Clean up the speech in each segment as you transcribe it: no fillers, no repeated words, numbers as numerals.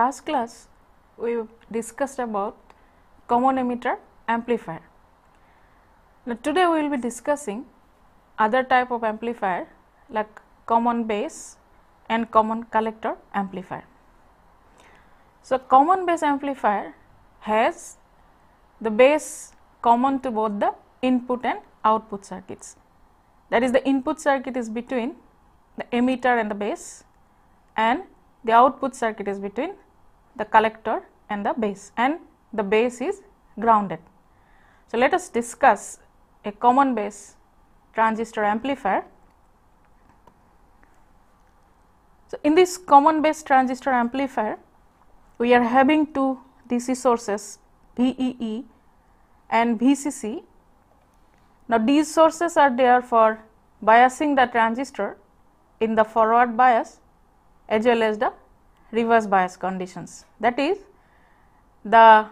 last class we discussed about common emitter amplifier. Now today we will be discussing other type of amplifier like common base and common collector amplifier. So common base amplifier has the base common to both the input and output circuits. That is, the input circuit is between the emitter and the base, and the output circuit is between the collector and the base is grounded. So let us discuss a common base transistor amplifier. So in this common base transistor amplifier, we are having two DC sources, VEE and VCC. Now these sources are there for biasing the transistor in the forward bias as well as the reverse bias conditions. That is, the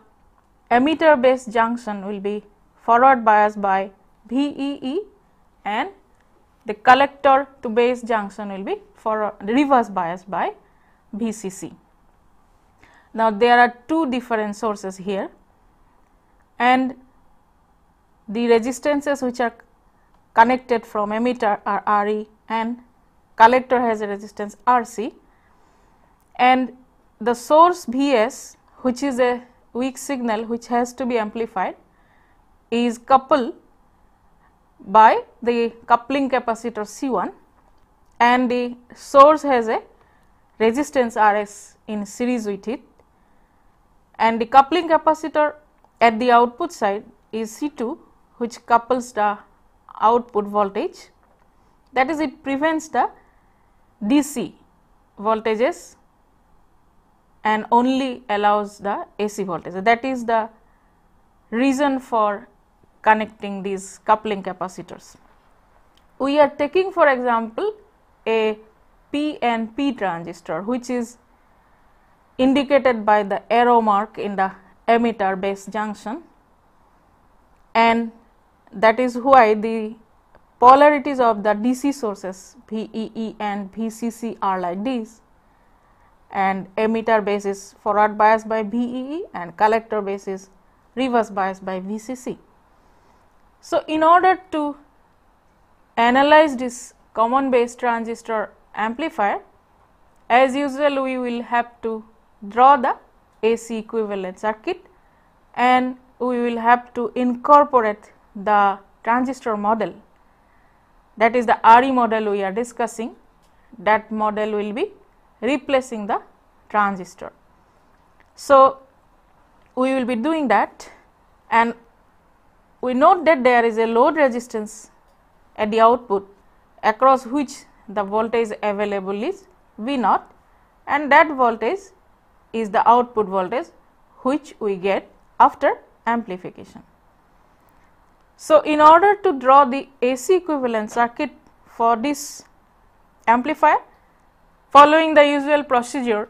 emitter base junction will be forward biased by VEE and the collector to base junction will be reverse biased by VCC. Now there are two different sources here, and the resistances which are connected from emitter are RE and collector has a resistance RC, and the source Vs, which is a weak signal which has to be amplified, is coupled by the coupling capacitor C1, and the source has a resistance Rs in series with it, and the coupling capacitor at the output side is C2, which couples the output voltage. That is, it prevents the DC voltages and only allows the AC voltage. That is the reason for connecting these coupling capacitors. We are taking, for example, a PNP transistor, which is indicated by the arrow mark in the emitter base junction, and that is why the polarities of the DC sources VEE and VCC are like this, and emitter base is forward biased by VEE and collector base is reverse biased by VCC. So in order to analyze this common base transistor amplifier, as usual we will have to draw the AC equivalent circuit, and we will have to incorporate the transistor model, that is the RE model we are discussing. That model will be replacing the transistor. So we will be doing that, and we note that there is a load resistance at the output across which the voltage available is V0, and that voltage is the output voltage which we get after amplification. So in order to draw the AC equivalent circuit for this amplifier, following the usual procedure,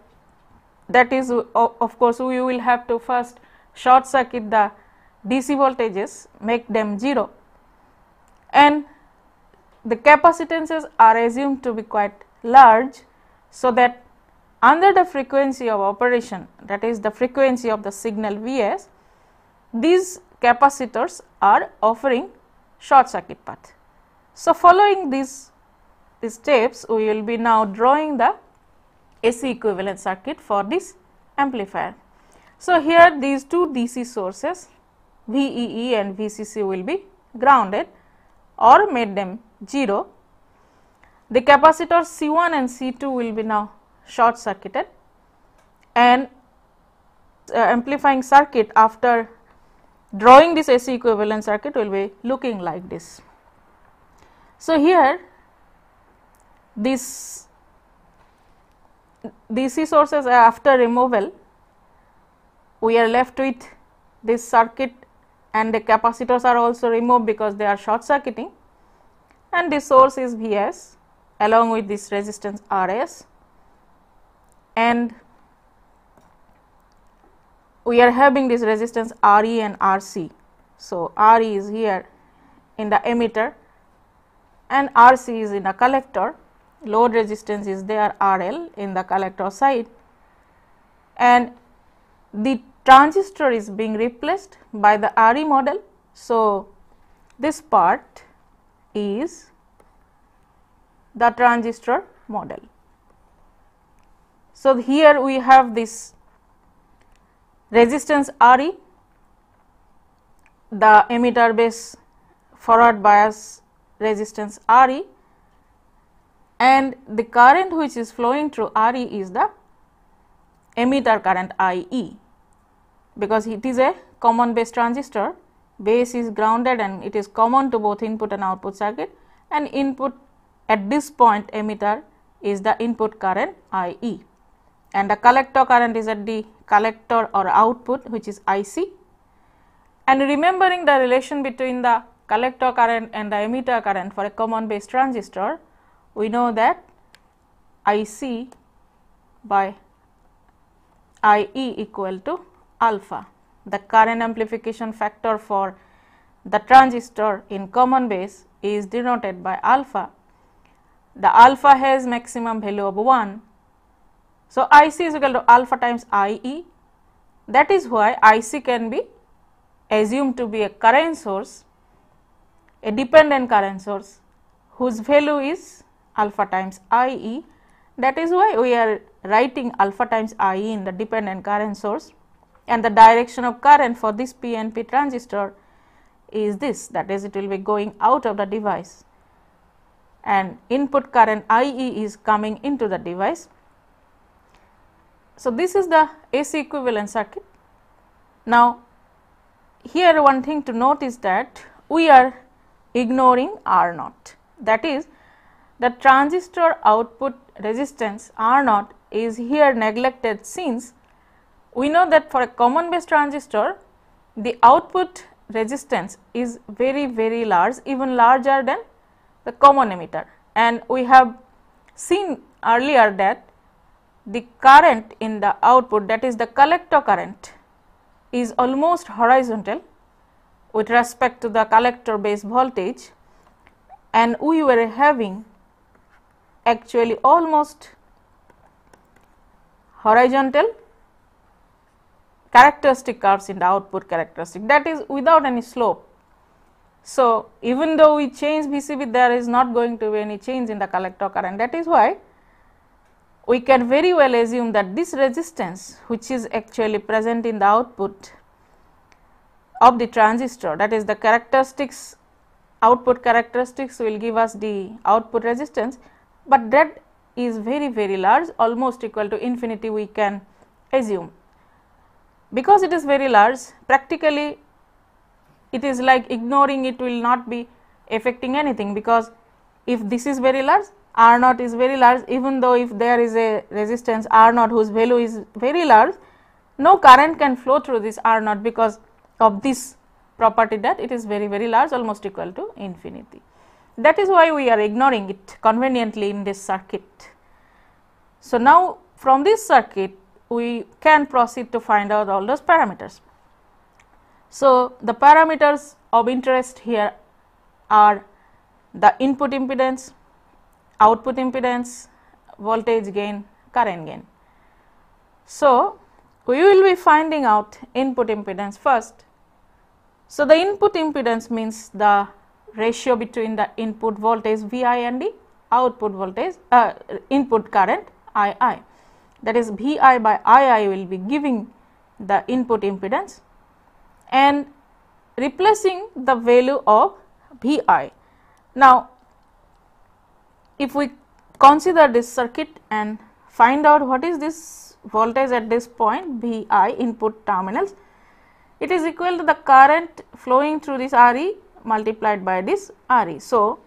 that is, of course we will have to first short circuit the DC voltages, make them 0, and the capacitances are assumed to be quite large, so that under the frequency of operation, that is the frequency of the signal Vs, these capacitors are offering short circuit path. So following these steps, we will be now drawing the AC equivalent circuit for this amplifier. So here these two DC sources VEE and VCC will be grounded or made them 0. The capacitors C1 and C2 will be now short circuited, and amplifying circuit after drawing this AC equivalent circuit will be looking like this. So here this DC sources, after removal we are left with this circuit, and the capacitors are also removed because they are short circuiting, and the source is Vs along with this resistance Rs, and we are having this resistance RE and RC. So RE is here in the emitter and RC is in the collector. Load resistance is there RL in the collector side, and the transistor is being replaced by the RE model. So, this part is the transistor model. So, here we have this resistance RE, the emitter base forward bias resistance RE, and the current which is flowing through RE is the emitter current IE, because it is a common base transistor, base is grounded and it is common to both input and output circuit, and input at this point emitter is the input current IE, and the collector current is at the collector or output, which is IC. And remembering the relation between the collector current and the emitter current for a common base transistor, we know that IC by IE equal to alpha. The current amplification factor for the transistor in common base is denoted by alpha. The alpha has maximum value of 1. So, IC is equal to alpha times IE. That is why IC can be assumed to be a current source, a dependent current source, whose value is alpha times IE. That is why we are writing alpha times IE in the dependent current source, and the direction of current for this PNP transistor is this, that is, it will be going out of the device, and input current IE is coming into the device. So, this is the AC equivalent circuit. Now, here one thing to note is that we are ignoring R naught, that is, the transistor output resistance R naught is here neglected, since we know that for a common base transistor the output resistance is very large, even larger than the common emitter, and we have seen earlier that the current in the output, that is the collector current, is almost horizontal with respect to the collector base voltage, and we were having actually almost horizontal characteristic curves in the output characteristic, that is without any slope. So, even though we change VCB, there is not going to be any change in the collector current. That is why we can very well assume that this resistance, which is actually present in the output of the transistor, that is the characteristics, output characteristics will give us the output resistance, but that is very large, almost equal to infinity we can assume. Because it is very large, practically it is like ignoring it will not be affecting anything, because if this is very large, R naught is very large, even though if there is a resistance R naught whose value is very large, no current can flow through this R naught because of this property that it is very large, almost equal to infinity. That is why we are ignoring it conveniently in this circuit. So, now from this circuit we can proceed to find out all those parameters. So, the parameters of interest here are the input impedance, output impedance, voltage gain, current gain. So, we will be finding out input impedance first. So, the input impedance means the ratio between the input voltage Vi and the output voltage input current Ii, that is Vi by Ii will be giving the input impedance and replacing the value of Vi. Now, if we consider this circuit and find out what is this voltage at this point Vi input terminals, it is equal to the current flowing through this Re multiplied by this Re. So,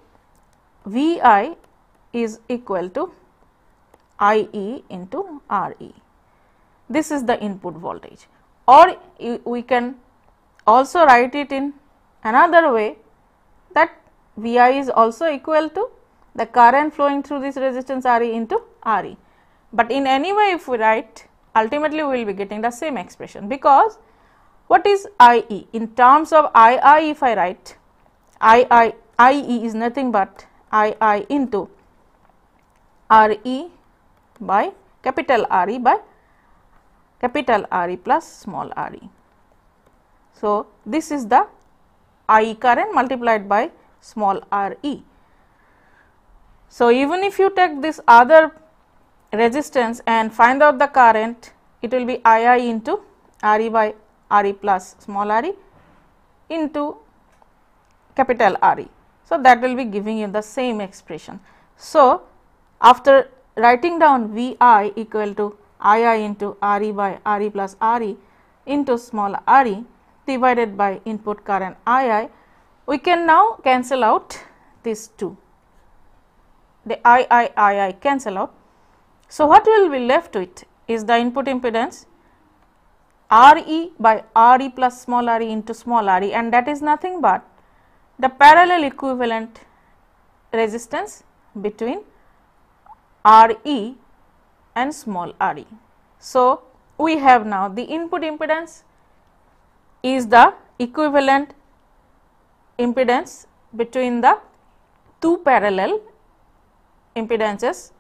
Vi is equal to Ie into Re. This is the input voltage, or we can also write it in another way, that Vi is also equal to the current flowing through this resistance Re into Re. But in any way if we write, ultimately we will be getting the same expression, because what is Ie? In terms of Ii, if I write Ie is nothing but Ii into Re by capital Re by capital Re plus small re. So, this is the I current multiplied by small re. So, even if you take this other resistance and find out the current, it will be II into Re by Re plus small re into capital Re. So, that will be giving you the same expression. So, after writing down Vi equal to II into Re by Re plus Re into small re divided by input current II, we can now cancel out these two, the II cancel out. So, what will be left with is the input impedance Re by Re plus small re into small re, and that is nothing but the parallel equivalent resistance between Re and small re. So, we have now the input impedance is the equivalent impedance between the two parallel impedances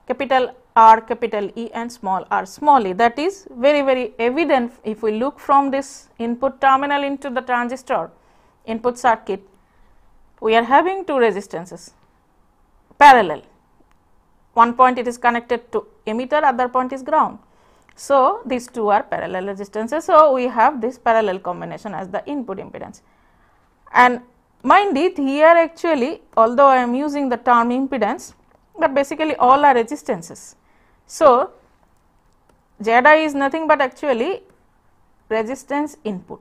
capital R, capital E and small r, small e. That is very evident if we look from this input terminal into the transistor input circuit. We are having two resistances parallel. One point it is connected to emitter, other point is ground. So, these two are parallel resistances. So, we have this parallel combination as the input impedance. And mind it, here actually, although I am using the term impedance, but basically all are resistances. So, Zi is nothing but actually resistance input,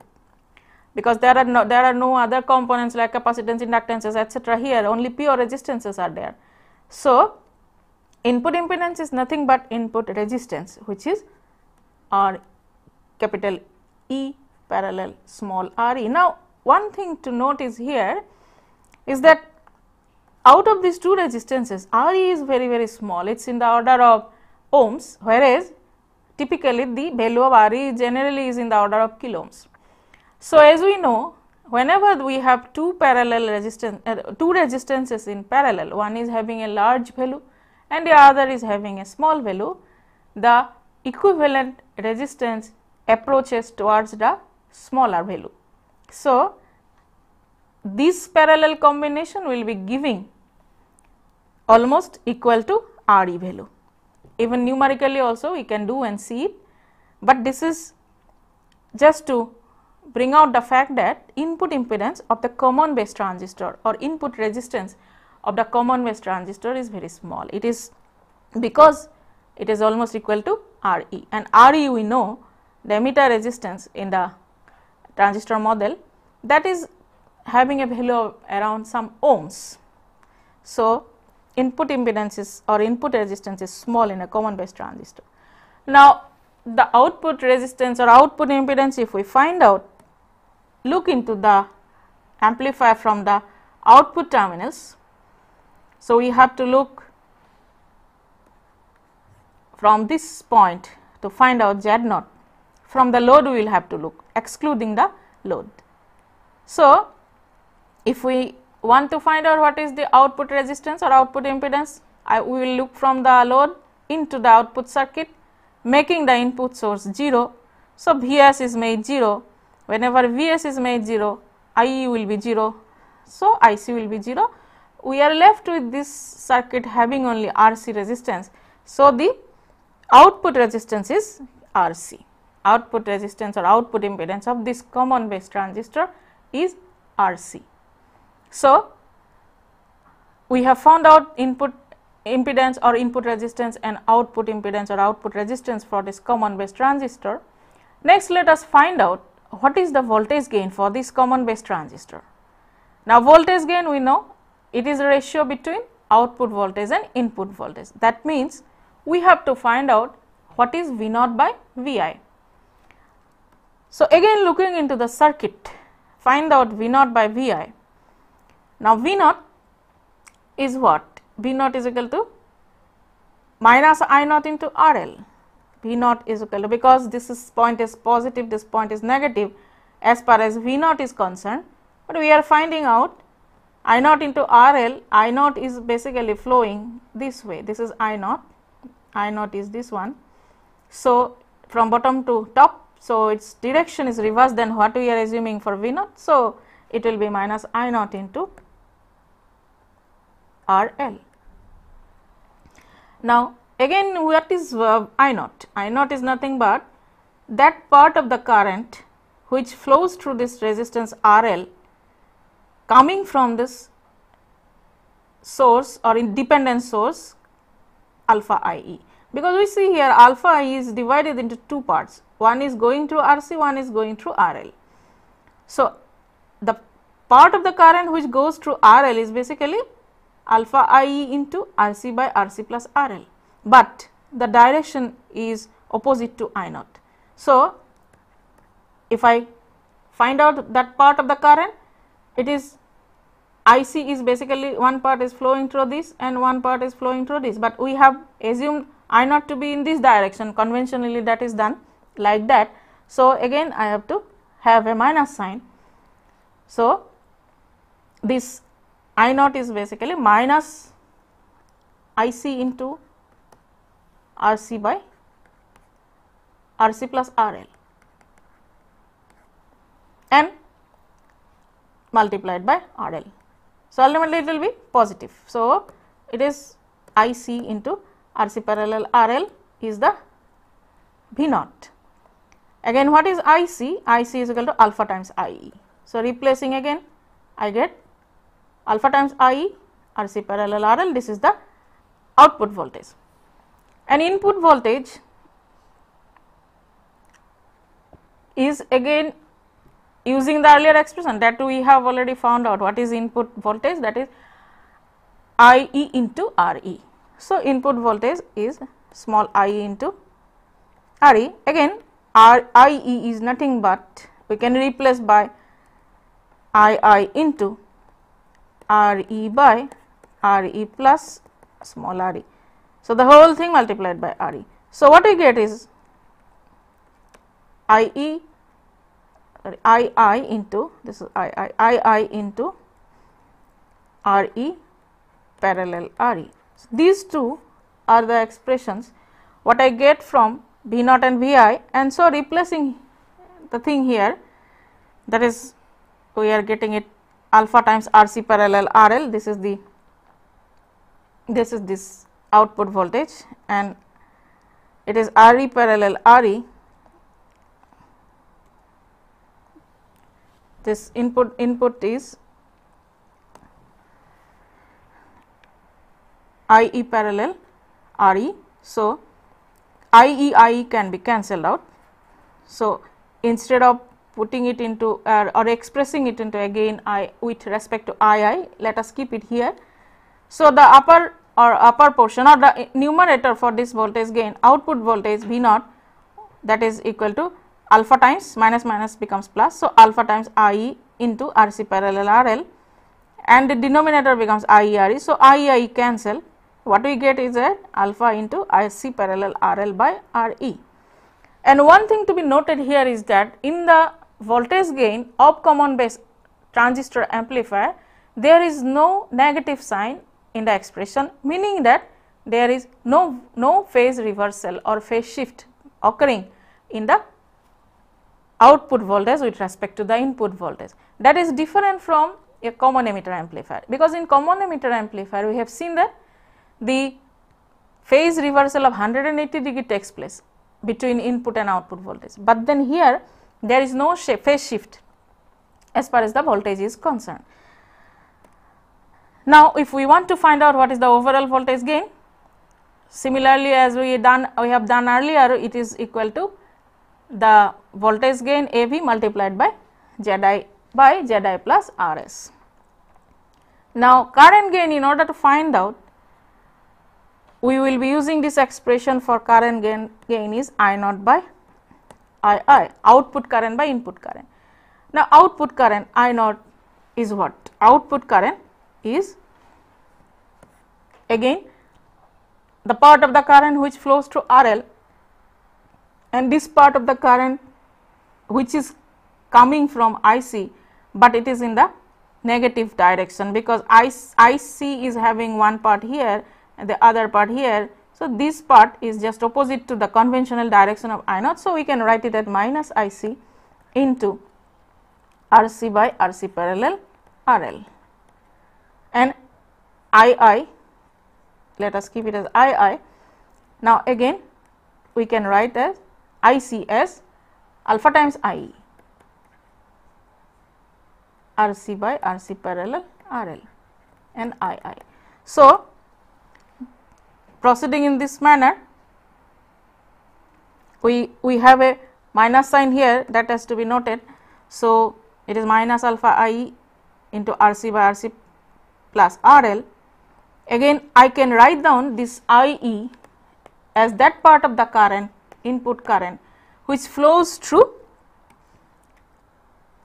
because there are no other components like capacitance, inductances, etc. Here only pure resistances are there. So, input impedance is nothing but input resistance, which is R capital E parallel small re. Now, one thing to note is here is that out of these two resistances, Re is very small, it is in the order of ohms, whereas typically the value of Re generally is in the order of kilo ohms. So, as we know, whenever we have two parallel two resistances in parallel, one is having a large value and the other is having a small value, the equivalent resistance approaches towards the smaller value. So, this parallel combination will be giving almost equal to Re value. Even numerically also we can do and see it, but this is just to bring out the fact that input impedance of the common base transistor or input resistance of the common base transistor is very small. It is because it is almost equal to Re, and Re we know the emitter resistance in the transistor model, that is having a value of around some ohms. So, input impedance is or input resistance is small in a common base transistor. Now, the output resistance or output impedance, if we find out, look into the amplifier from the output terminals. So, we have to look from this point to find out Z0. From the load we will have to look, excluding the load. So, if we want to find out what is the output resistance or output impedance, we will look from the load into the output circuit, making the input source 0. So, Vs is made 0. Whenever Vs is made 0, IE will be 0. So, IC will be 0. We are left with this circuit having only RC resistance. So, the output resistance is RC. Output resistance or output impedance of this common base transistor is RC. So, we have found out input impedance or input resistance and output impedance or output resistance for this common base transistor. Next, let us find out what is the voltage gain for this common base transistor. Now, voltage gain we know it is a ratio between output voltage and input voltage. That means, we have to find out what is V naught by Vi. So, again looking into the circuit, find out V naught by Vi. Now, V naught is what? V naught is equal to minus I naught into RL. V naught is equal to, because this point is positive, this point is negative as far as V naught is concerned, but we are finding out I naught into RL. I naught is basically flowing this way, this is I naught is this one. So, from bottom to top. So, its direction is reversed than what we are assuming for V naught. So, it will be minus I naught into R L. Now, again what is I naught? I naught is nothing but that part of the current which flows through this resistance R L coming from this source or independent source alpha I E, because we see here alpha I E is divided into two parts, one is going through R C, one is going through R L. So, the part of the current which goes through R L is basically alpha I E into R C by R C plus R L, but the direction is opposite to I naught. So, if I find out that part of the current, it is I C is basically one part is flowing through this and one part is flowing through this, but we have assumed I naught to be in this direction, conventionally that is done like that. So, again I have to have a minus sign. So, this I naught is basically minus I C into R C by R C plus R L and multiplied by R L. So, ultimately it will be positive. So, it is I C into R C parallel R L is the V naught. Again what is I C? I C is equal to alpha times I E. So, replacing again I get alpha times I E R C parallel R L, this is the output voltage. And input voltage is again using the earlier expression that we have already found out what is input voltage, that is I E into R E. So, input voltage is small I E into R E. Again I E is nothing but we can replace by I into R E by R E plus small r e. So, the whole thing multiplied by R E. So, what we get is I E I into this is I into R E parallel R E. So, these two are the expressions what I get from V naught and V I, and so replacing the thing here, that is we are getting it alpha times R C parallel R L, this is this output voltage, and it is R E parallel R E, this input is I E parallel R E. So, I E can be cancelled out. So, instead of putting it into or expressing it into again I with respect to I, let us keep it here. So, the upper portion or the numerator for this voltage gain, output voltage V naught, that is equal to alpha times minus minus becomes plus. So, alpha times I E into R C parallel R L, and the denominator becomes I E R E. So, I E cancel, what we get is that alpha into I C parallel R L by R E. And one thing to be noted here is that in the voltage gain of common base transistor amplifier, there is no negative sign in the expression, meaning that there is no phase reversal or phase shift occurring in the output voltage with respect to the input voltage. That is different from a common emitter amplifier, because in common emitter amplifier we have seen that the phase reversal of 180 degree takes place between input and output voltage, but then here there is no phase shift as far as the voltage is concerned. Now, if we want to find out what is the overall voltage gain, similarly as we have done earlier, it is equal to the voltage gain A V multiplied by Z I plus R S. Now, current gain, in order to find out, we will be using this expression for current gain is I naught by I, output current by input current. Now, output current I naught is what? Output current is again the part of the current which flows through R L, and this part of the current which is coming from I C, but it is in the negative direction, because I C is having one part here and the other part here. So, this part is just opposite to the conventional direction of I naught. So, we can write it as minus I c into R c by R c parallel R L, and I, let us keep it as I. Now, again we can write as I c as alpha times I e, R c by R c parallel R L, and I. So, proceeding in this manner, we have a minus sign here that has to be noted. So, it is minus alpha I e into R c by R c plus R L. Again I can write down this I e as that part of the current, input current, which flows through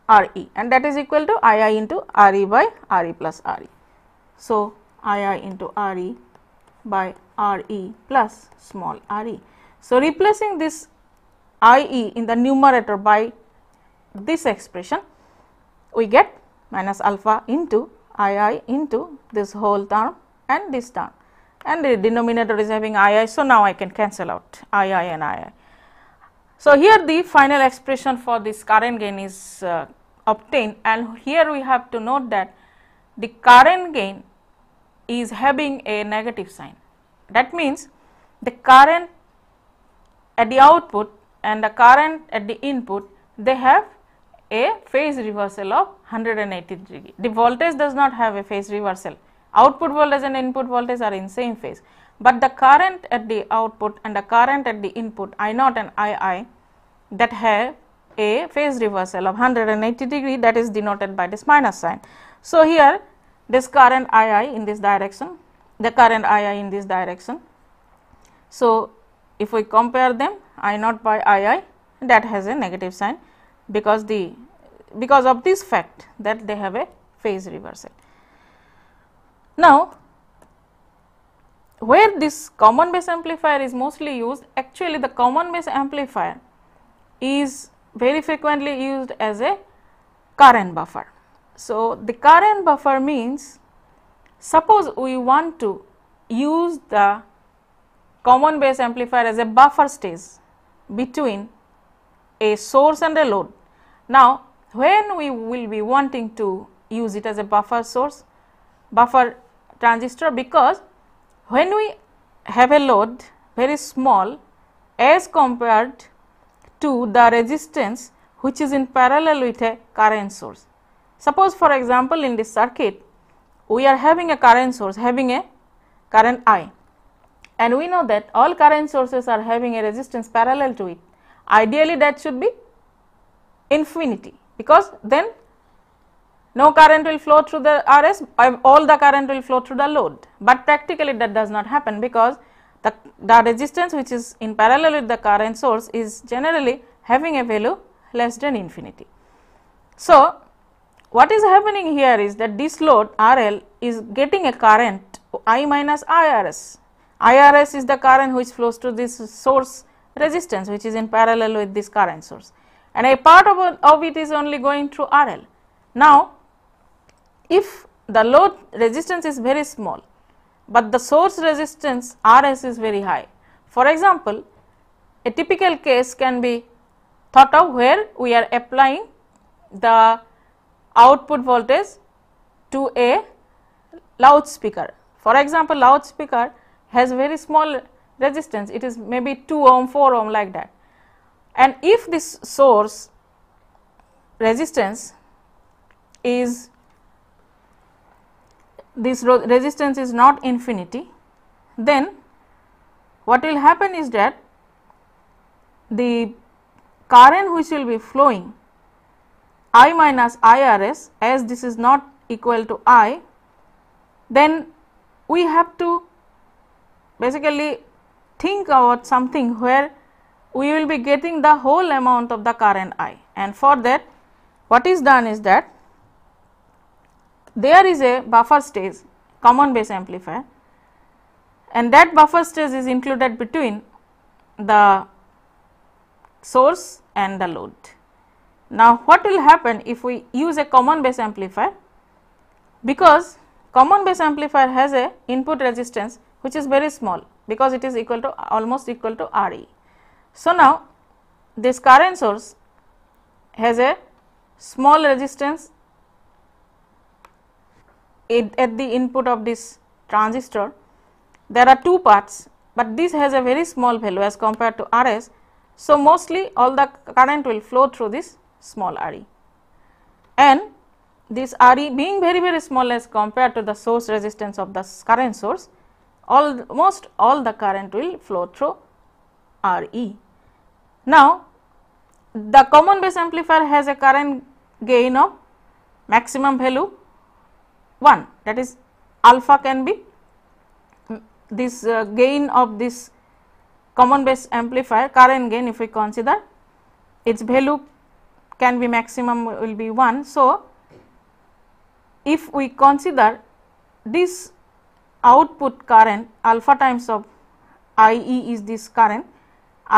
R e, and that is equal to I into R e by R e plus R e. So, I into R e by R e plus small r e. So, replacing this I e in the numerator by this expression, we get minus alpha into I into this whole term and this term, and the denominator is having I. So, now I can cancel out I and I. So, here the final expression for this current gain is obtained, and here we have to note that the current gain is having a negative sign. That means, the current at the output and the current at the input, they have a phase reversal of 180 degree. The voltage does not have a phase reversal. Output voltage and input voltage are in same phase, but the current at the output and the current at the input I naught and I that have a phase reversal of 180 degree, that is denoted by this minus sign. So, here this current I in this direction, the current I in this direction. So, if we compare them, I naught by I that has a negative sign, because of this fact that they have a phase reversal. Now, where this common base amplifier is mostly used, actually the common base amplifier is very frequently used as a current buffer. So, the current buffer means, suppose we want to use the common base amplifier as a buffer stage between a source and a load. Now, when we will be wanting to use it as a buffer transistor, because when we have a load very small as compared to the resistance which is in parallel with a current source. Suppose for example, in this circuit we are having a current source having a current I, and we know that all current sources are having a resistance parallel to it. Ideally that should be infinity, because then no current will flow through the RS, all the current will flow through the load, but practically that does not happen, because the resistance which is in parallel with the current source is generally having a value less than infinity. So, what is happening here is that this load RL is getting a current I minus IRS. IRS is the current which flows to this source resistance which is in parallel with this current source, and a part of it is only going through RL. Now, if the load resistance is very small, but the source resistance RS is very high. For example, a typical case can be thought of where we are applying the output voltage to a loudspeaker. For example, loudspeaker has very small resistance, it is maybe 2 ohm, 4 ohm like that, and if this source resistance is not infinity, then what will happen is that the current which will be flowing I minus IRS, as this is not equal to I, then we have to basically think about something where we will be getting the whole amount of the current I, and for that what is done is that there is a buffer stage common base amplifier, and that buffer stage is included between the source and the load. Now, what will happen if we use a common base amplifier? Because common base amplifier has a input resistance which is very small, because it is equal to almost equal to RE. So, now this current source has a small resistance at the input of this transistor. There are two parts, but this has a very small value as compared to RS. So, mostly all the current will flow through this small RE, and this RE being very small as compared to the source resistance of the current source, almost all the current will flow through RE. Now, the common base amplifier has a current gain of maximum value 1, that is alpha can be this gain of this common base amplifier, current gain, if we consider its value can be maximum will be 1. So, if we consider this output current alpha times of IE is this current,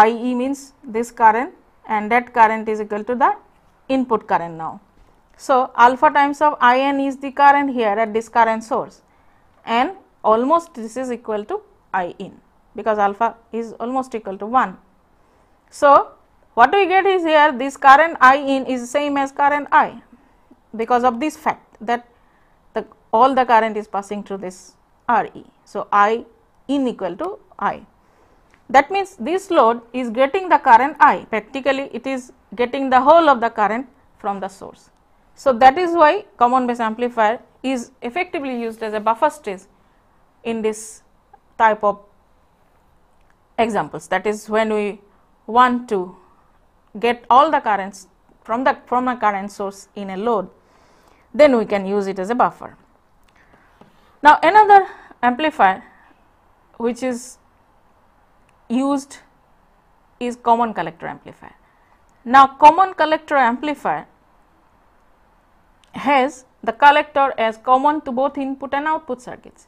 IE means this current, and that current is equal to the input current now. So, alpha times of IN is the current here at this current source, and almost this is equal to IN, because alpha is almost equal to 1. So, what we get is here this current IN is same as current I, because of this fact that all the current is passing through this RE. So, I in equal to I. That means this load is getting the current I, practically it is getting the whole of the current from the source. So, that is why common base amplifier is effectively used as a buffer stage in this type of examples. That is when we want to get all the currents from a current source in a load, then we can use it as a buffer. Now, another amplifier which is used is common collector amplifier. Now, common collector amplifier has the collector as common to both input and output circuits.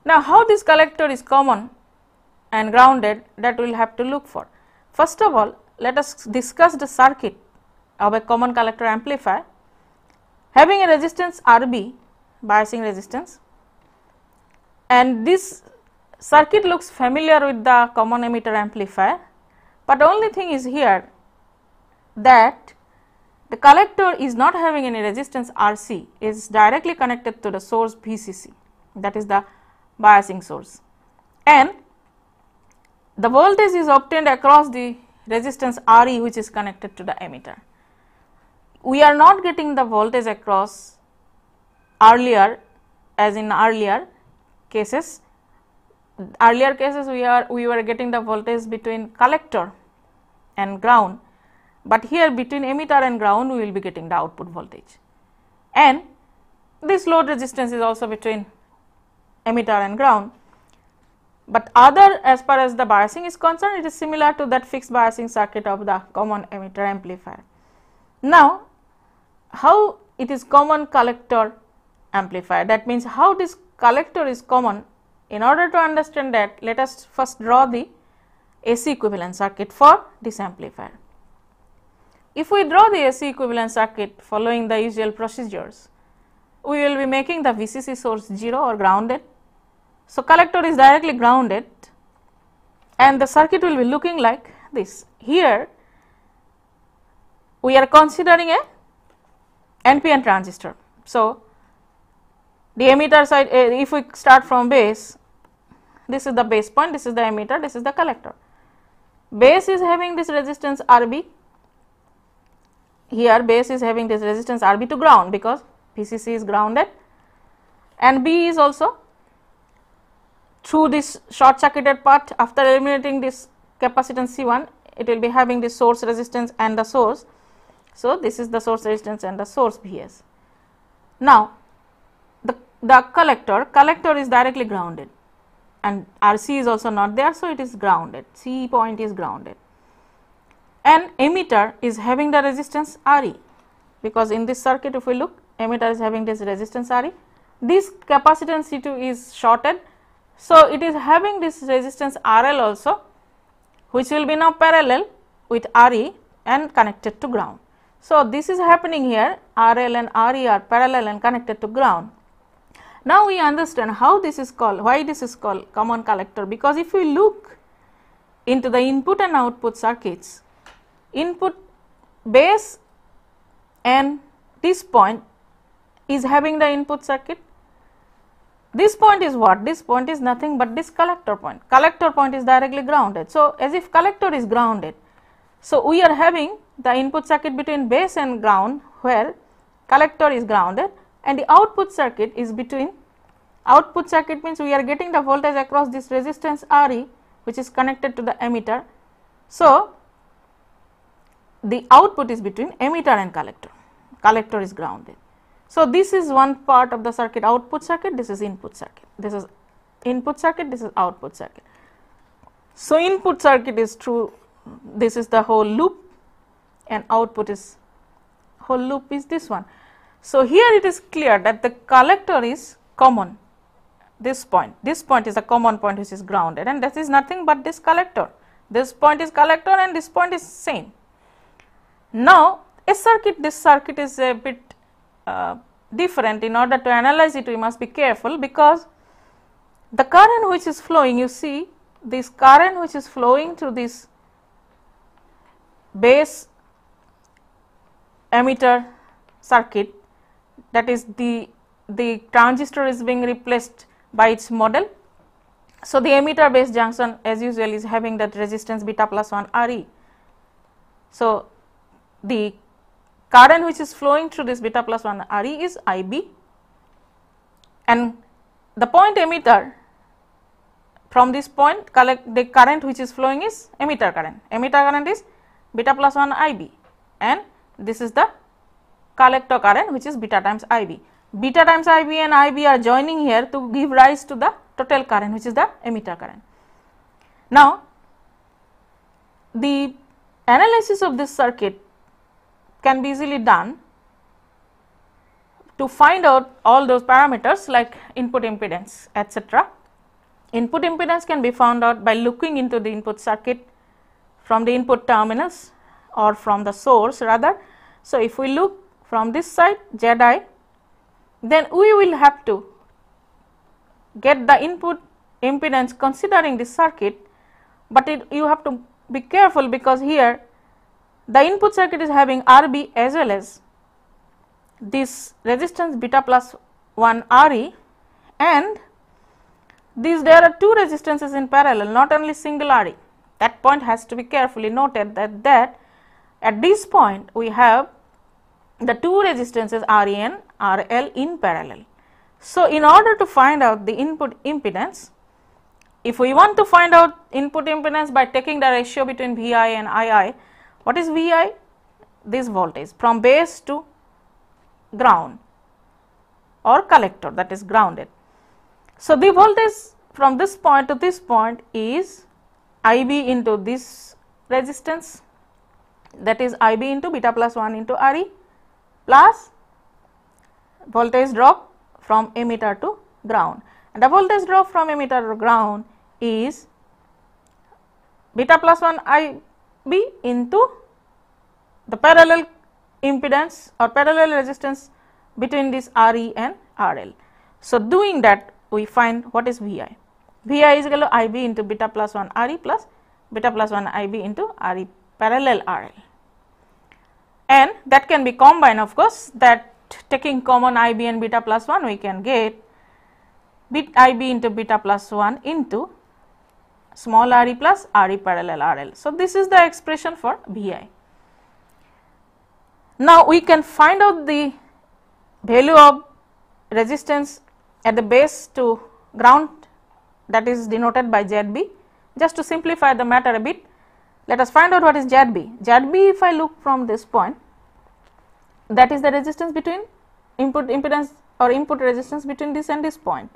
Now, how this collector is common and grounded, that we will have to look for. First of all, let us discuss the circuit of a common collector amplifier having a resistance RB, biasing resistance, and this circuit looks familiar with the common emitter amplifier, but only thing is here that the collector is not having any resistance RC, is directly connected to the source VCC, that is the biasing source, and the voltage is obtained across the resistance RE which is connected to the emitter. We are not getting the voltage across earlier, as in earlier cases. Earlier cases we were getting the voltage between collector and ground, but here between emitter and ground we will be getting the output voltage, and this load resistance is also between emitter and ground. But other, as far as the biasing is concerned, it is similar to that fixed biasing circuit of the common emitter amplifier. Now, how it is common collector amplifier, that means how this collector is common. In order to understand that, let us first draw the AC equivalent circuit for this amplifier. If we draw the AC equivalent circuit following the usual procedures, we will be making the VCC source 0 or grounded. So, collector is directly grounded and the circuit will be looking like this. Here we are considering a NPN transistor. So, the emitter side, if we start from base, this is the base point, this is the emitter, this is the collector. Base is having this resistance RB, here base is having this resistance RB to ground because VCC is grounded, and B is also through this short circuited part. After eliminating this capacitance C1, it will be having the source resistance and the source. So, this is the source resistance and the source Vs. Now, the collector is directly grounded and RC is also not there, so it is grounded, C point is grounded, and emitter is having the resistance RE, because in this circuit if we look, emitter is having this resistance RE, this capacitance C2 is shorted, so it is having this resistance RL also, which will be now parallel with RE and connected to ground. So, this is happening here, RL and RE are parallel and connected to ground. Now we understand how this is called, why this is called common collector, because if we look into the input and output circuits, input base and this point is having the input circuit. This point is what? This point is nothing but this collector point. Collector point is directly grounded. So, as if collector is grounded. So, we are having the input circuit between base and ground, where collector is grounded, and the output circuit is between, output circuit means we are getting the voltage across this resistance Re, which is connected to the emitter. So, the output is between emitter and collector. Collector is grounded. So, this is one part of the circuit, output circuit, this is input circuit, this is input circuit, this is output circuit. So, input circuit is true, this is the whole loop, and output is, whole loop is this one. So, here it is clear that the collector is common, this point is a common point which is grounded, and this is nothing but this collector. This point is collector and this point is same. Now, a circuit, this circuit is a bit different. In order to analyze it, we must be careful, because the current which is flowing, you see this current which is flowing through this base emitter circuit, that is the transistor is being replaced by its model. So, the emitter base junction as usual is having that resistance beta plus 1 Re. So, the current which is flowing through this beta plus 1 Re is Ib, and the point emitter, from this point the current which is flowing is emitter current is beta plus 1 Ib, and this is the collector current which is beta times Ib. Beta times Ib and Ib are joining here to give rise to the total current which is the emitter current. Now, the analysis of this circuit can be easily done to find out all those parameters like input impedance, etc. Input impedance can be found out by looking into the input circuit from the input terminals or from the source rather. So, if we look from this side Zi, then we will have to get the input impedance considering this circuit, but you have to be careful, because here the input circuit is having Rb as well as this resistance beta plus 1 Re, and there are two resistances in parallel, not only single Re. That point has to be carefully noted, that at this point we have the two resistances Re and Rl in parallel. So, in order to find out the input impedance, if we want to find out input impedance by taking the ratio between Vi and Ii, what is Vi? This voltage from base to ground or collector, that is grounded. So, the voltage from this point to this point is Ib into this resistance, that is Ib into beta plus 1 into Re, plus voltage drop from emitter to ground, and the voltage drop from emitter to ground is beta plus 1 Ib into the parallel impedance or parallel resistance between this Re and Rl. So, doing that we find what is Vi. Vi is equal to Ib into beta plus 1 Re plus beta plus 1 Ib into Re parallel Rl, and that can be combined, of course, that taking common Ib and beta plus 1 we can get Ib into beta plus 1 into small Re plus Re parallel Rl. So, this is the expression for Vi. Now, we can find out the value of resistance at the base to ground, that is denoted by Zb. Just to simplify the matter a bit, let us find out what is Zb. Zb, if I look from this point, that is the resistance between input impedance or input resistance between this and this point.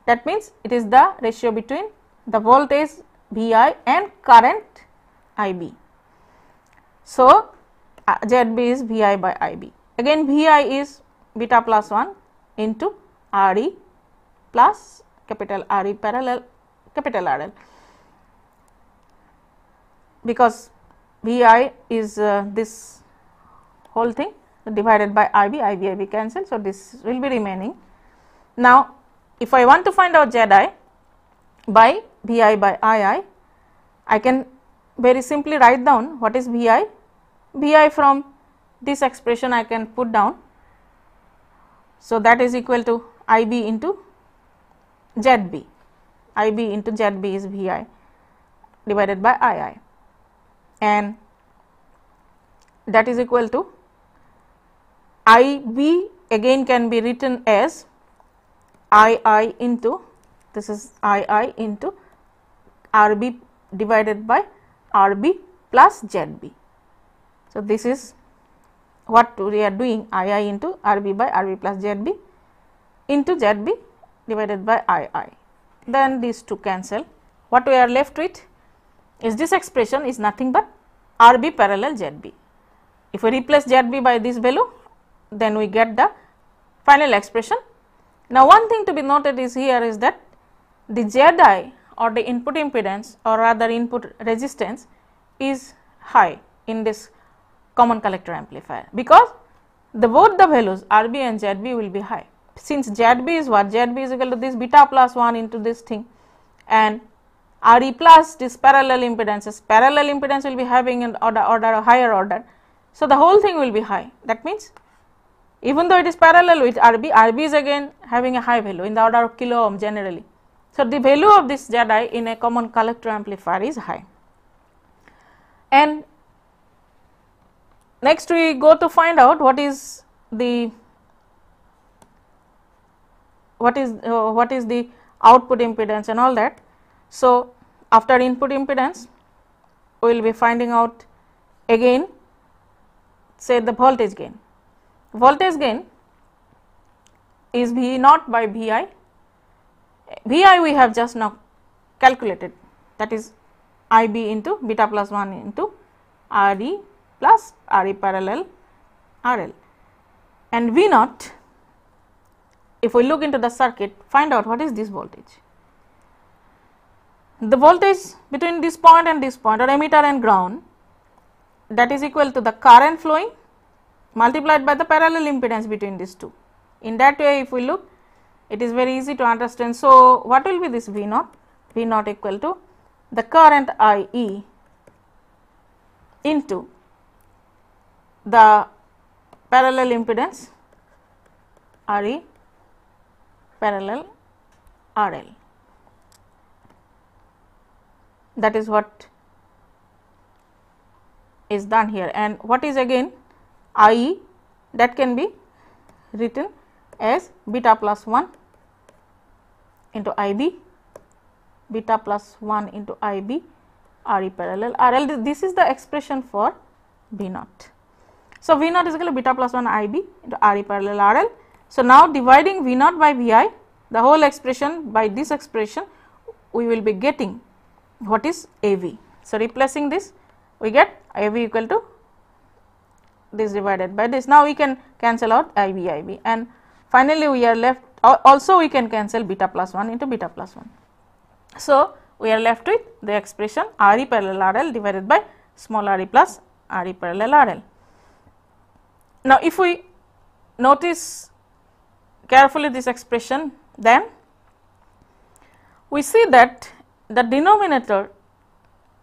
That means it is the ratio between the voltage Vi and current Ib. So, Zb is Vi by Ib. Again, Vi is beta plus 1 into Re plus capital Re parallel capital Rl, because Vi is this whole thing divided by Ib, Ib cancel. So, this will be remaining Now, if I want to find out Zi by Vi by Ii, I can very simply write down what is Vi. Vi from this expression I can put down. So, that is equal to Ib into Zb. Ib into Zb is Vi divided by Ii, and that is equal to Ib again can be written as Ii into, this is Ii into Rb divided by Rb plus Zb. So, this is what we are doing, Ii into Rb by Rb plus Zb into Zb divided by Ii. Then these two cancel. What we are left with is this expression is nothing but Rb parallel Zb. If we replace Zb by this value, then we get the final expression. Now, one thing to be noted is here is that the Zi or the input impedance or rather input resistance is high in this common collector amplifier, because both the values Rb and Zb will be high. Since Zb is what? Zb is equal to this beta plus 1 into this thing, and Re plus this parallel impedances. Parallel impedance will be having an order higher order. So, the whole thing will be high. That means, even though it is parallel with Rb, Rb is again having a high value in the order of kilo ohm generally. So, the value of this Zi in a common collector amplifier is high. And next we go to find out what is the output impedance and all that. So, after input impedance we will be finding out again, say, the voltage gain. Voltage gain is V naught by Vi. Vi we have just now calculated, that is Ib into beta plus 1 into Re plus Re parallel RL, and V naught, if we look into the circuit, find out what is this voltage. The voltage between this point and this point, or emitter and ground, that is equal to the current flowing multiplied by the parallel impedance between these two. In that way, if we look, it is very easy to understand. So, what will be this V naught? V naught equal to the current IE into the parallel impedance Re parallel RL. That is what is done here, and what is again IE, that can be written as beta plus 1 into Ib, beta plus 1 into Ib Re parallel RL. This is the expression for V naught. So, V naught is equal to beta plus 1 Ib into Re parallel RL. So, now dividing V naught by Vi, the whole expression by this expression, we will be getting what is AV. So, replacing this, we get AV equal to this divided by this. Now, we can cancel out Ib, and finally, we are left, also we can cancel beta plus 1 into beta plus 1. So, we are left with the expression Re parallel RL divided by small re plus Re parallel RL. Now, if we notice carefully this expression, then we see that the denominator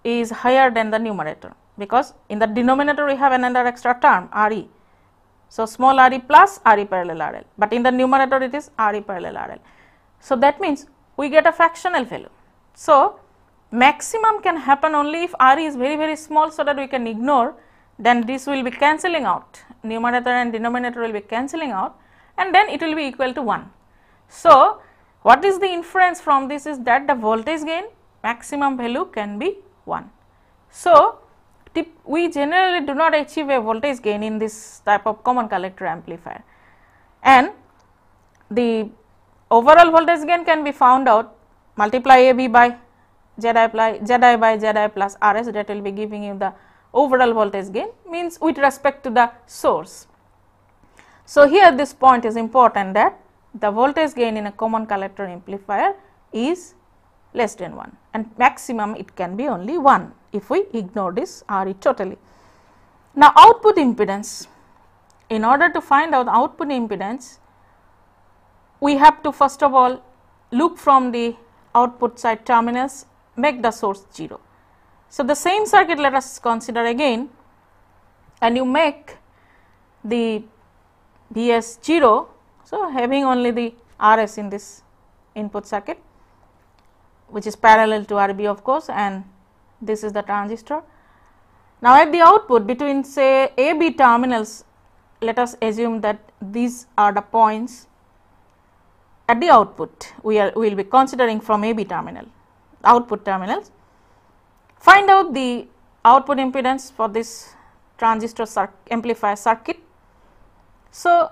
is higher than the numerator, because in the denominator we have another extra term Re. So, small Re plus Re parallel RL, but in the numerator it is Re parallel RL. So, that means we get a fractional value. So, maximum can happen only if Re is very, very small, so that we can ignore, then this will be cancelling out, numerator and denominator will be cancelling out, and then it will be equal to 1. So, what is the inference from this is that the voltage gain maximum value can be 1. So, we generally do not achieve a voltage gain in this type of common collector amplifier, and the overall voltage gain can be found out, multiply AB by Zi by Zi plus Rs, that will be giving you the overall voltage gain, means with respect to the source. So, here this point is important, that the voltage gain in a common collector amplifier is less than 1, and maximum it can be only 1 if we ignore this Re totally. Now, output impedance, in order to find out output impedance, we have to first of all look from the output side terminals, make the source 0. So, the same circuit let us consider again, and you make the Vs 0. So, having only the Rs in this input circuit, which is parallel to Rb of course, and this is the transistor. Now, at the output between say AB terminals, let us assume that these are the points at the output we will be considering from AB terminal, output terminals. Find out the output impedance for this transistor amplifier circuit. So,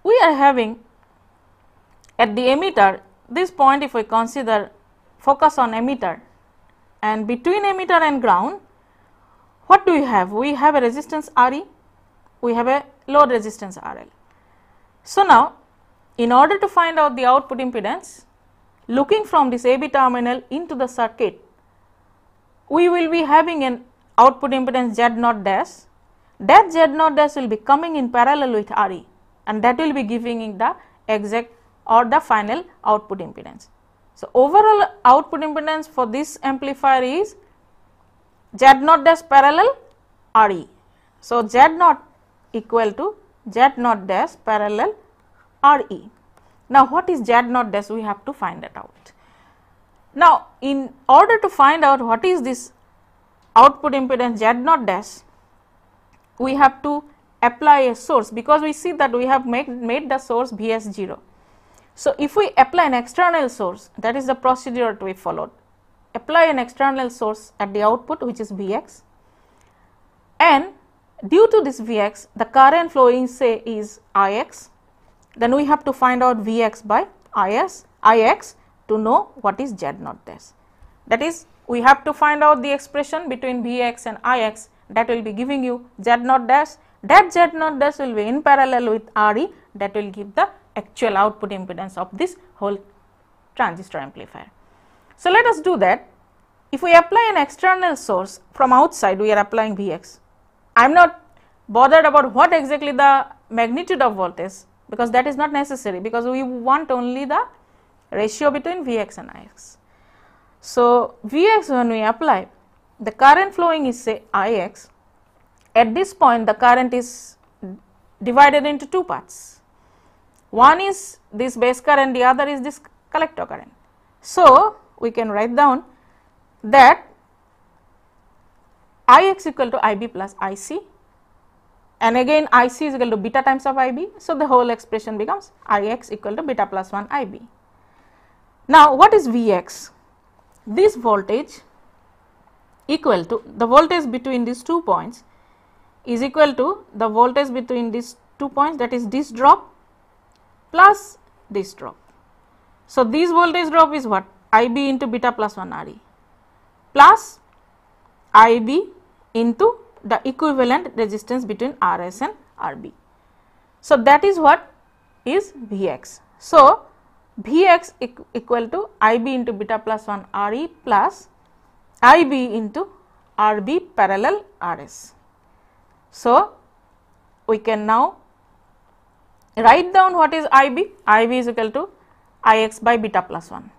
we are having at the emitter this point, if we consider focus on emitter, and between emitter and ground, what do we have? We have a resistance Re, we have a load resistance RL. So, now in order to find out the output impedance, looking from this AB terminal into the circuit, we will be having an output impedance Z0 dash. That Z0 dash will be coming in parallel with Re, and that will be giving the exact or the final output impedance. So, overall output impedance for this amplifier is Z0 dash parallel Re. So, Z0 equal to Z0 dash parallel Re. Now, what is Z0 dash? We have to find that out. Now, in order to find out what is this output impedance Z0 dash, we have to apply a source, because we see that we have made the source Vs 0. So, if we apply an external source, that is the procedure to be followed. Apply an external source at the output, which is Vx, and due to this Vx the current flowing say is Ix, then we have to find out Vx by Ix to know what is Z0 dash. That is, we have to find out the expression between Vx and Ix, that will be giving you Z0 dash. That Z0 dash will be in parallel with Re, that will give the actual output impedance of this whole transistor amplifier. So, let us do that. If we apply an external source from outside, we are applying Vx. I am not bothered about what exactly the magnitude of voltage, because that is not necessary, because we want only the ratio between Vx and Ix. So, Vx when we apply, the current flowing is say Ix. At this point the current is divided into two parts. One is this base current, the other is this collector current. So, we can write down that Ix equal to Ib plus Ic, and again Ic is equal to beta times of Ib. So, the whole expression becomes Ix equal to beta plus 1 Ib. Now, what is Vx? This voltage equal to the voltage between these 2 points is equal to the voltage between these 2 points, that is this drop plus this drop. So, this voltage drop is what? Ib into beta plus 1 Re plus Ib into the equivalent resistance between Rs and Rb. So, that is what is Vx. So, Vx equal to Ib into beta plus 1 Re plus Ib into Rb parallel Rs. So, we can now write down what is Ib. Ib is equal to Ix by beta plus 1.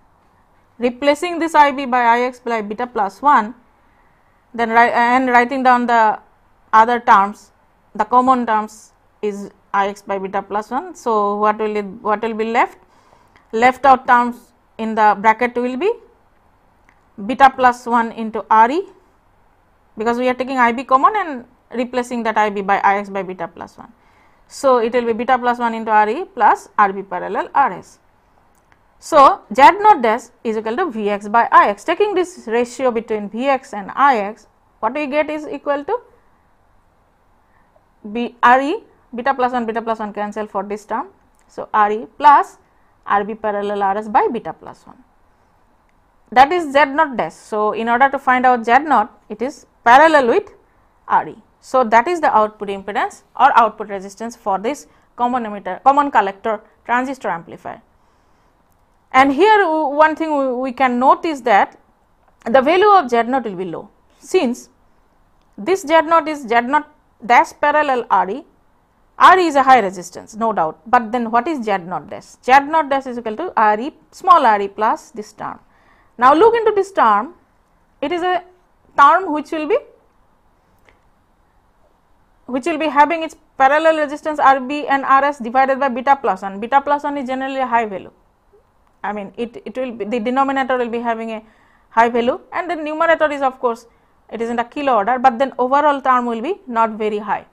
Replacing this Ib by Ix by beta plus 1, then writing down the other terms, the common terms is Ix by beta plus 1. So, what will be left? Left out terms in the bracket will be beta plus 1 into Re, because we are taking Ib common and replacing that Ib by Ix by beta plus 1. So, it will be beta plus 1 into Re plus Rb parallel Rs. So, Z0 dash is equal to Vx by Ix. Taking this ratio between Vx and Ix, what we get is equal to Re, beta plus 1 cancel for this term. So, Re plus Rb parallel Rs by beta plus 1. That is Z0 dash. So, in order to find out Z0, it is parallel with Re. So, that is the output impedance or output resistance for this common collector transistor amplifier. And here one thing we can note is that the value of Z0 will be low, since this Z0 is Z0 dash parallel Re, Re is a high resistance, no doubt, but then what is Z0 dash? Z0 dash is equal to Re, small re plus this term. Now look into this term, it is a term which will be having its parallel resistance Rb and Rs divided by beta plus 1. Beta plus 1 is generally a high value. I mean it will be, the denominator will be having a high value, and the numerator is of course it is in the kilo order, but then overall term will be not very high,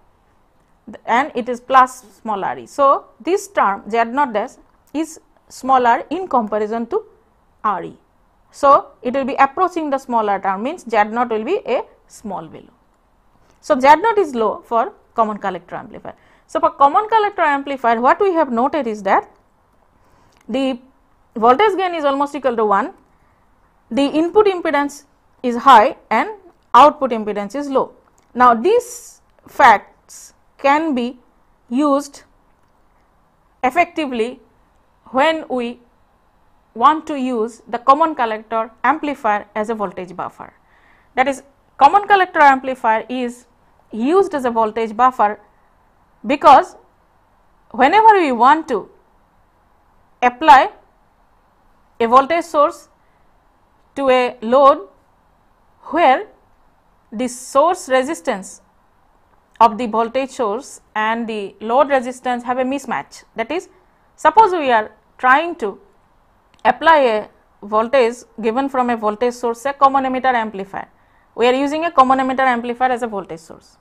and it is plus small re. So this term Z0 dash is smaller in comparison to Re. So it will be approaching the smaller term, means Z0 will be a small value. So Z0 is low for common collector amplifier. So for common collector amplifier, what we have noted is that the voltage gain is almost equal to 1, the input impedance is high and output impedance is low. Now these facts can be used effectively when we want to use the common collector amplifier as a voltage buffer. That is, common collector amplifier is used as a voltage buffer because whenever we want to apply a voltage source to a load where the source resistance of the voltage source and the load resistance have a mismatch. That is, suppose we are trying to apply a voltage given from a voltage source, a common emitter amplifier. We are using a common emitter amplifier as a voltage source,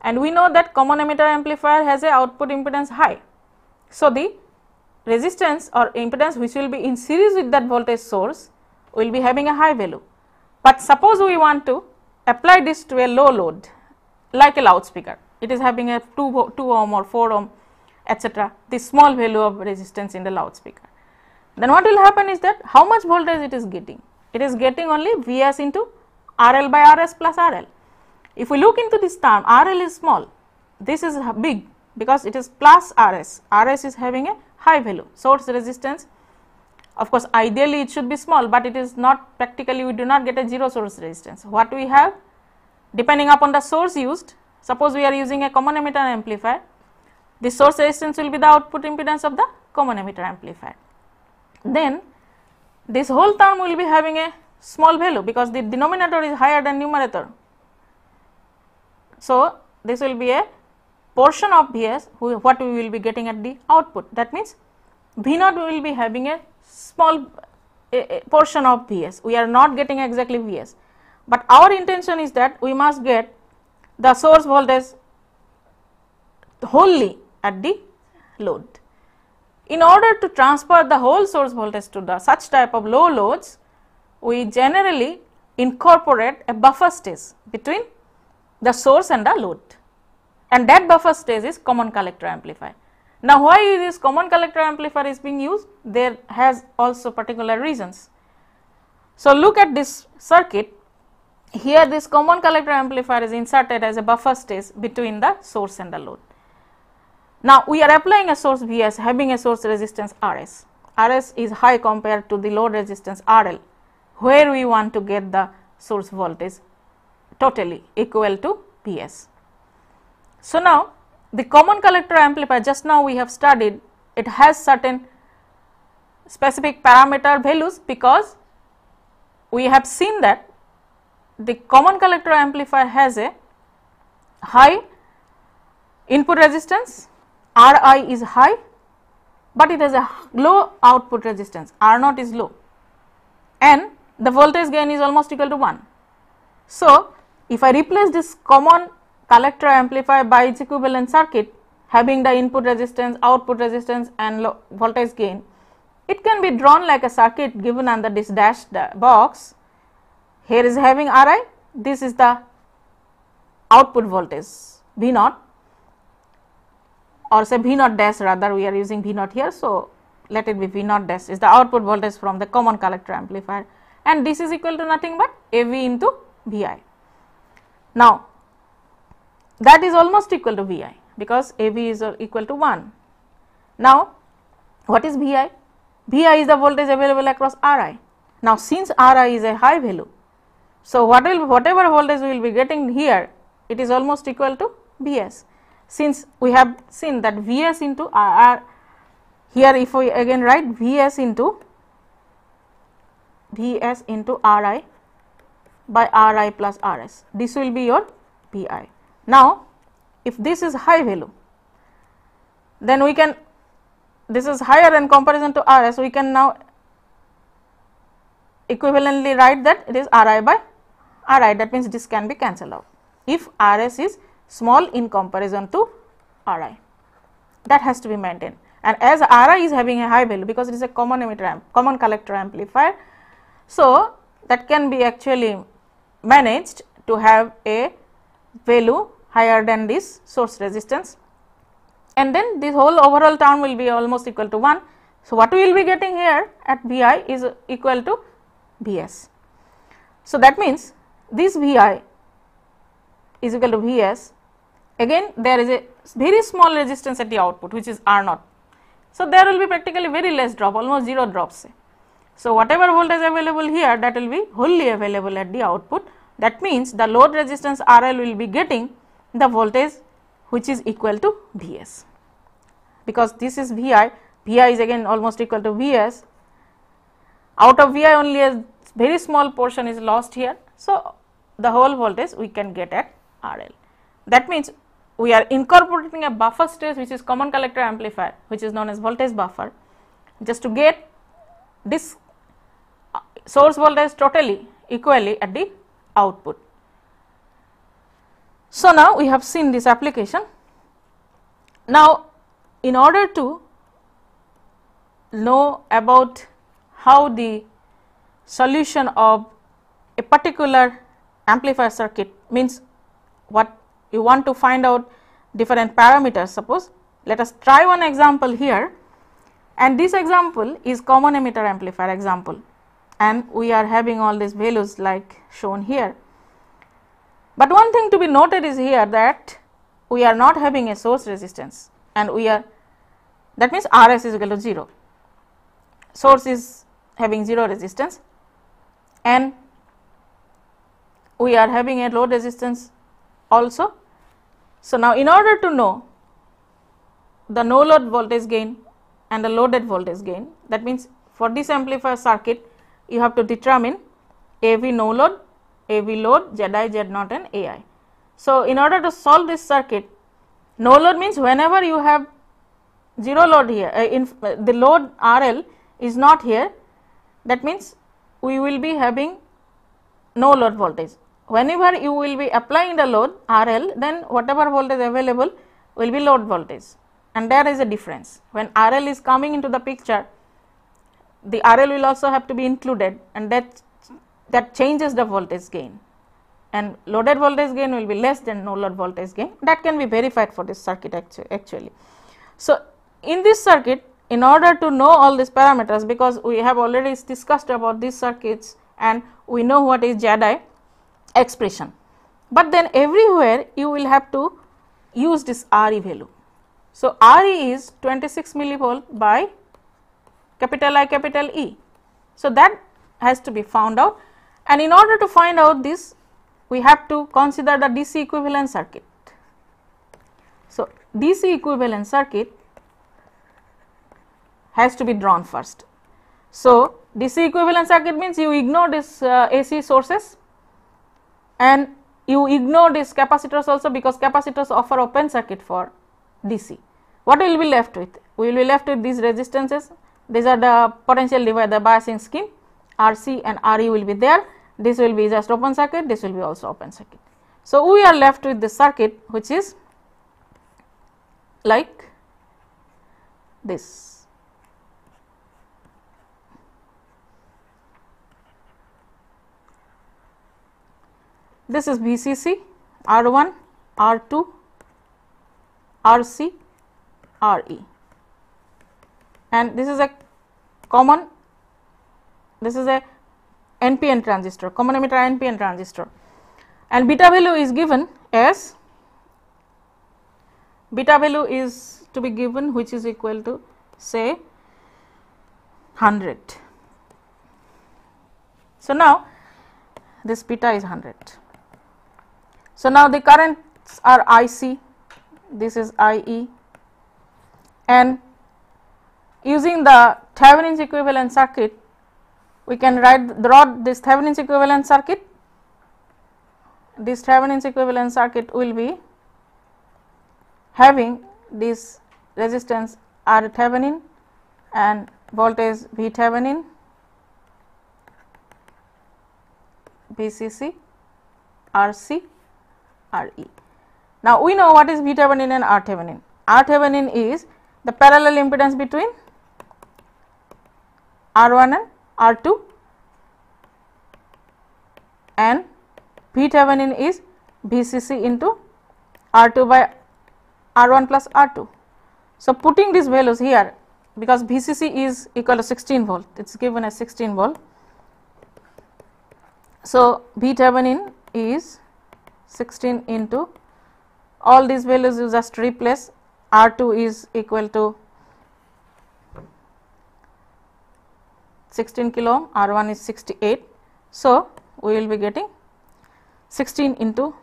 and we know that common emitter amplifier has a output impedance high. So the resistance or impedance which will be in series with that voltage source will be having a high value. But suppose we want to apply this to a low load like a loudspeaker, it is having a 2 ohm or 4 ohm etc., the small value of resistance in the loudspeaker. Then what will happen is that how much voltage it is getting? It is getting only Vs into RL by Rs plus RL. If we look into this term, RL is small, this is big because it is plus Rs. Rs is having a high value. Source resistance, of course ideally it should be small, but it is not, practically we do not get a zero source resistance. What we have, depending upon the source used, suppose we are using a common emitter amplifier, the source resistance will be the output impedance of the common emitter amplifier. Then this whole term will be having a small value because the denominator is higher than numerator. So this will be a portion of Vs what we will be getting at the output. That means V0 will be having a small portion of Vs. We are not getting exactly Vs, but our intention is that we must get the source voltage wholly at the load. In order to transfer the whole source voltage to the such type of low loads, we generally incorporate a buffer stage between the source and the load, and that buffer stage is common collector amplifier. Now why this common collector amplifier is being used? There has also particular reasons. So look at this circuit. Here this common collector amplifier is inserted as a buffer stage between the source and the load. Now we are applying a source Vs having a source resistance Rs. Rs is high compared to the load resistance RL, where we want to get the source voltage totally equal to Vs. So now the common collector amplifier, just now we have studied, it has certain specific parameter values because we have seen that the common collector amplifier has a high input resistance, Ri is high, but it has a low output resistance, R0 is low, and the voltage gain is almost equal to 1. So if I replace this common collector amplifier by its equivalent circuit having the input resistance, output resistance and voltage gain, it can be drawn like a circuit given under this dashed box. Here is having Ri, this is the output voltage V0, or say V0 dash, rather we are using V0 here, so let it be V0 dash is the output voltage from the common collector amplifier, and this is equal to nothing but AV into Vi. Now that is almost equal to Vi because AV is equal to 1. Now what is Vi? Vi is the voltage available across Ri. Now since Ri is a high value, so whatever voltage we will be getting here, it is almost equal to Vs. since we have seen that Vs into R, here if we again write Vs into Ri by Ri plus Rs, this will be your Vi. Now, if this is high value, then we can, this is higher in comparison to Rs, we can now equivalently write that it is Ri by Ri, that means this can be cancelled out if Rs is small in comparison to Ri, that has to be maintained. And as Ri is having a high value because it is a common emitter common collector amplifier, so that can be actually managed to have a value higher than this source resistance, and then this whole overall term will be almost equal to 1. So, what we will be getting here at Vi is equal to Vs. So, that means this Vi is equal to Vs. Again there is a very small resistance at the output which is R naught. So, there will be practically very less drop, almost 0 drops say. So, whatever voltage available here, that will be wholly available at the output. That means the load resistance RL will be getting the voltage which is equal to Vs, because this is Vi, Vi is again almost equal to Vs. Out of Vi only a very small portion is lost here. So, the whole voltage we can get at RL. That means we are incorporating a buffer stage which is common collector amplifier, which is known as voltage buffer, just to get this source voltage totally equally at the output. So, now we have seen this application. Now, in order to know about how the solution of a particular amplifier circuit, means what you want to find out different parameters, suppose let us try one example here, and this example is common emitter amplifier example, and we are having all these values like shown here. But one thing to be noted is here that we are not having a source resistance, and we are, that means Rs is equal to 0, source is having 0 resistance, and we are having a load resistance also. So, now in order to know the no load voltage gain and the loaded voltage gain, that means for this amplifier circuit you have to determine AV no load, AV load, Zi, Z naught and Ai. So, in order to solve this circuit, no load means whenever you have 0 load here, the load RL is not here, that means we will be having no load voltage. Whenever you will be applying the load RL, then whatever voltage available will be load voltage, and there is a difference. When RL is coming into the picture, the RL will also have to be included, and that changes the voltage gain, and loaded voltage gain will be less than no load voltage gain. That can be verified for this circuit actually. So, in this circuit, in order to know all these parameters, because we have already discussed about these circuits and we know what is Zi expression, but then everywhere you will have to use this Re value. So, Re is 26 millivolt by capital I capital E. So, that has to be found out, and in order to find out this, we have to consider the DC equivalent circuit. So, DC equivalent circuit has to be drawn first. So, DC equivalent circuit means you ignore this AC sources and you ignore these capacitors also, because capacitors offer open circuit for DC. What will be left with? We will be left with these resistances. These are the potential divider biasing scheme, RC and RE will be there. This will be just open circuit, this will be also open circuit. So, we are left with this circuit which is like this. This is VCC, R1, R2, RC, RE, and this is a common, this is a NPN transistor, common emitter NPN transistor, and beta value is given as, beta value is to be given which is equal to say 100. So, now this beta is 100. So, now the currents are IC, this is IE, and using the Thevenin's equivalent circuit we can draw this Thevenin's equivalent circuit. This Thevenin's equivalent circuit will be having this resistance R Thevenin and voltage V Thevenin, VCC, RC, RE. Now we know what is V Thevenin and R Thevenin. R Thevenin is the parallel impedance between R1 and R2, and V Thevenin is VCC into R2 by R1 plus R2. So putting these values here, because VCC is equal to 16 volt, it is given as 16 volt. So V Thevenin is 16 into all these values you just replace. R2 is equal to 16 kilo ohm, R1 is 68. So we will be getting 16 into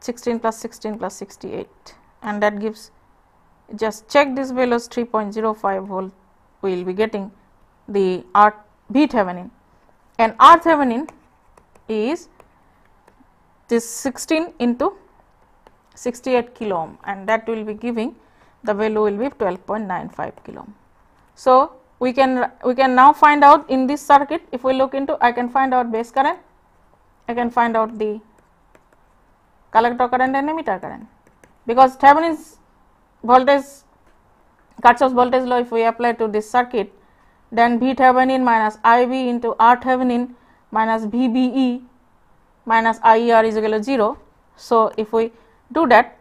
16 plus 16 plus 68, and that gives, just check these values, 3.05 volt. We will be getting the V Thevenin, and R Thevenin is this 16 into 68 kilo ohm, and that will be giving, the value will be 12.95 kilo ohm. So we can now find out in this circuit, if we look into, I can find out base current, I can find out the collector current and emitter current, because Thevenin's voltage, Kirchhoff's voltage law, if we apply to this circuit, then V Thevenin minus IB into R Thevenin minus VBE minus IER is equal to 0. So if we do that,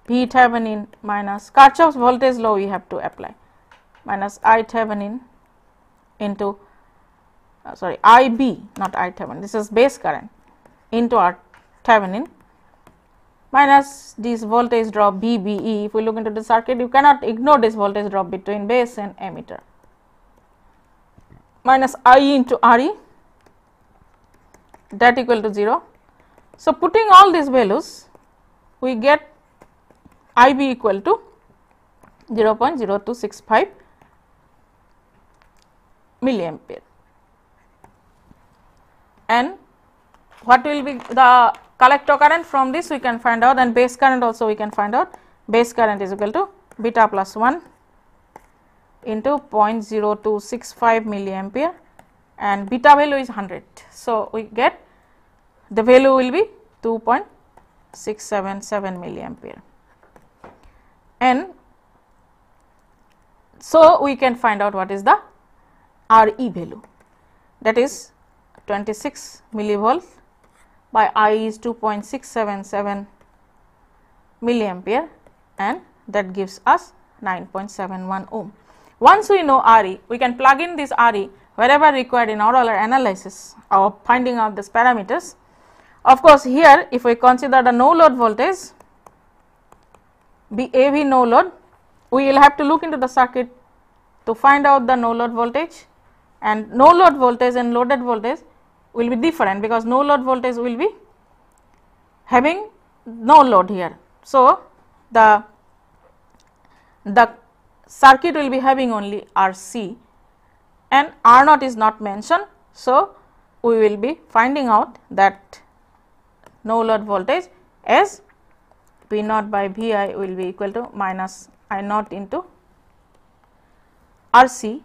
V Thevenin minus Kirchhoff's voltage law we have to apply, minus I Thevenin into IB, not I Thevenin, this is base current, into R Thevenin minus this voltage drop VBE. If we look into the circuit, you cannot ignore this voltage drop between base and emitter, minus IE into RE, that equal to 0. So putting all these values, we get IB equal to 0.0265 milliampere, and what will be the collector current from this we can find out, and base current also we can find out. Base current is equal to beta plus 1 into 0.0265 milliampere, and beta value is 100. So we get the value will be 2.677 milliampere, and so we can find out what is the RE value, that is 26 millivolt by I is 2.677 milliampere, and that gives us 9.71 ohm. Once we know RE, we can plug in this RE wherever required in our analysis of finding out these parameters. Of course, here if we consider the no load voltage, AV no load, we will have to look into the circuit to find out the no load voltage, and no load voltage and loaded voltage will be different, because no load voltage will be having no load here. So the circuit will be having only RC, and R naught is not mentioned. So we will be finding out that no load voltage as P naught by Vi will be equal to minus I naught into RC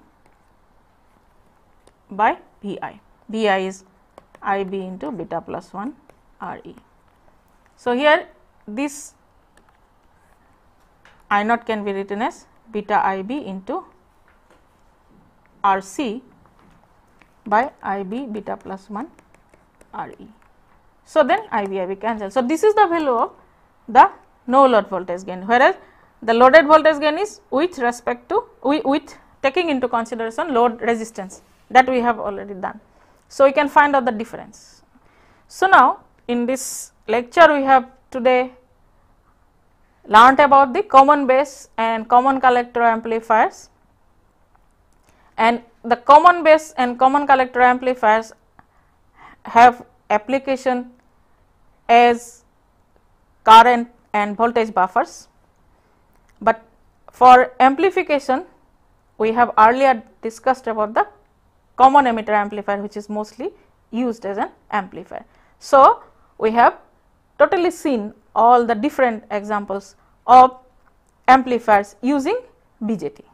by Vi. Vi is IB into beta plus 1 RE. So here this I naught can be written as beta IB into RC by IB beta plus 1 RE. So then IB cancel. So this is the value of the no load voltage gain, whereas the loaded voltage gain is with respect to with taking into consideration load resistance, that we have already done. So we can find out the difference. So now in this lecture we have today learnt about the common base and common collector amplifiers, and the common base and common collector amplifiers have application as current and voltage buffers. But for amplification, we have earlier discussed about the common emitter amplifier, which is mostly used as an amplifier. So, we have totally seen all the different examples of amplifiers using BJT.